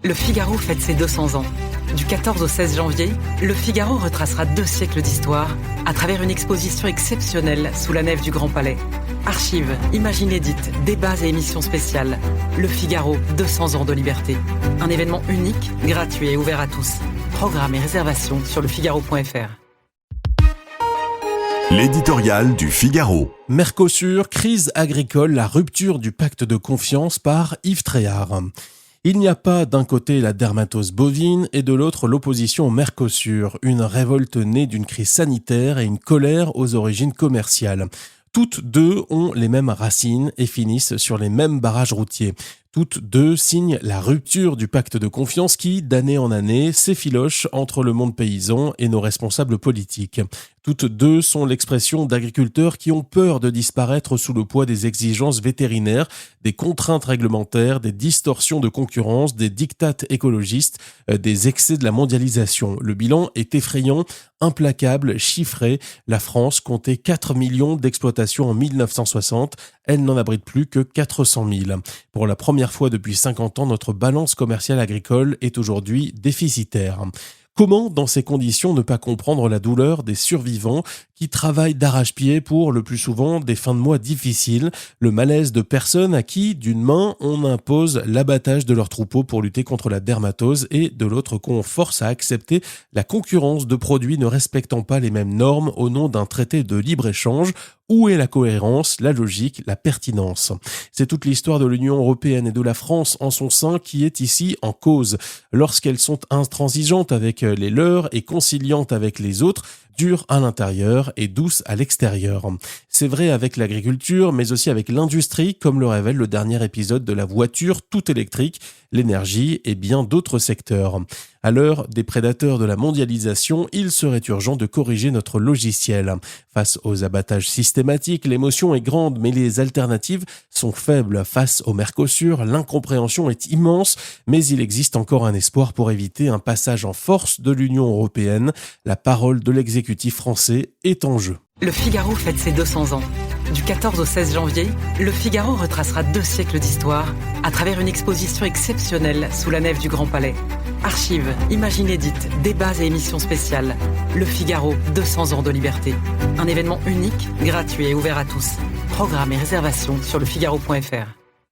Le Figaro fête ses 200 ans. Du 14 au 16 janvier, Le Figaro retracera 2 siècles d'histoire à travers une exposition exceptionnelle sous la nef du Grand Palais. Archives, images inédites, débats et émissions spéciales. Le Figaro, 200 ans de liberté. Un événement unique, gratuit et ouvert à tous. Programmes et réservations sur lefigaro.fr. L'éditorial du Figaro. Mercosur, crise agricole, la rupture du pacte de confiance par Yves Tréhard. Il n'y a pas d'un côté la dermatose bovine et de l'autre l'opposition au Mercosur, une révolte née d'une crise sanitaire et une colère aux origines commerciales. Toutes deux ont les mêmes racines et finissent sur les mêmes barrages routiers. Toutes deux signent la rupture du pacte de confiance qui, d'année en année, s'effiloche entre le monde paysan et nos responsables politiques. Toutes deux sont l'expression d'agriculteurs qui ont peur de disparaître sous le poids des exigences vétérinaires, des contraintes réglementaires, des distorsions de concurrence, des dictats écologistes, des excès de la mondialisation. Le bilan est effrayant, implacable, chiffré. La France comptait 4 millions d'exploitations en 1960. Elle n'en abrite plus que 400 000. Pour la première fois depuis 50 ans, notre balance commerciale agricole est aujourd'hui déficitaire. Comment, dans ces conditions, ne pas comprendre la douleur des survivants qui travaillent d'arrache-pied pour, le plus souvent, des fins de mois difficiles, le malaise de personnes à qui, d'une main, on impose l'abattage de leurs troupeaux pour lutter contre la dermatose et, de l'autre, qu'on force à accepter la concurrence de produits ne respectant pas les mêmes normes au nom d'un traité de libre-échange. Où est la cohérence, la logique, la pertinence ? C'est toute l'histoire de l'Union européenne et de la France en son sein qui est ici en cause. Lorsqu'elles sont intransigeantes avec les leurs et conciliantes avec les autres, dure à l'intérieur et douce à l'extérieur. C'est vrai avec l'agriculture, mais aussi avec l'industrie, comme le révèle le dernier épisode de la voiture tout électrique, l'énergie et bien d'autres secteurs. À l'heure des prédateurs de la mondialisation, il serait urgent de corriger notre logiciel. Face aux abattages systématiques, l'émotion est grande, mais les alternatives sont faibles. Face au Mercosur, l'incompréhension est immense, mais il existe encore un espoir pour éviter un passage en force de l'Union européenne. La parole de l'exécutif français est en jeu. Le Figaro fête ses 200 ans. Du 14 au 16 janvier, Le Figaro retracera 2 siècles d'histoire à travers une exposition exceptionnelle sous la nef du Grand Palais. Archives, images inédites, débats et émissions spéciales. Le Figaro, 200 ans de liberté. Un événement unique, gratuit et ouvert à tous. Programmes et réservations sur lefigaro.fr.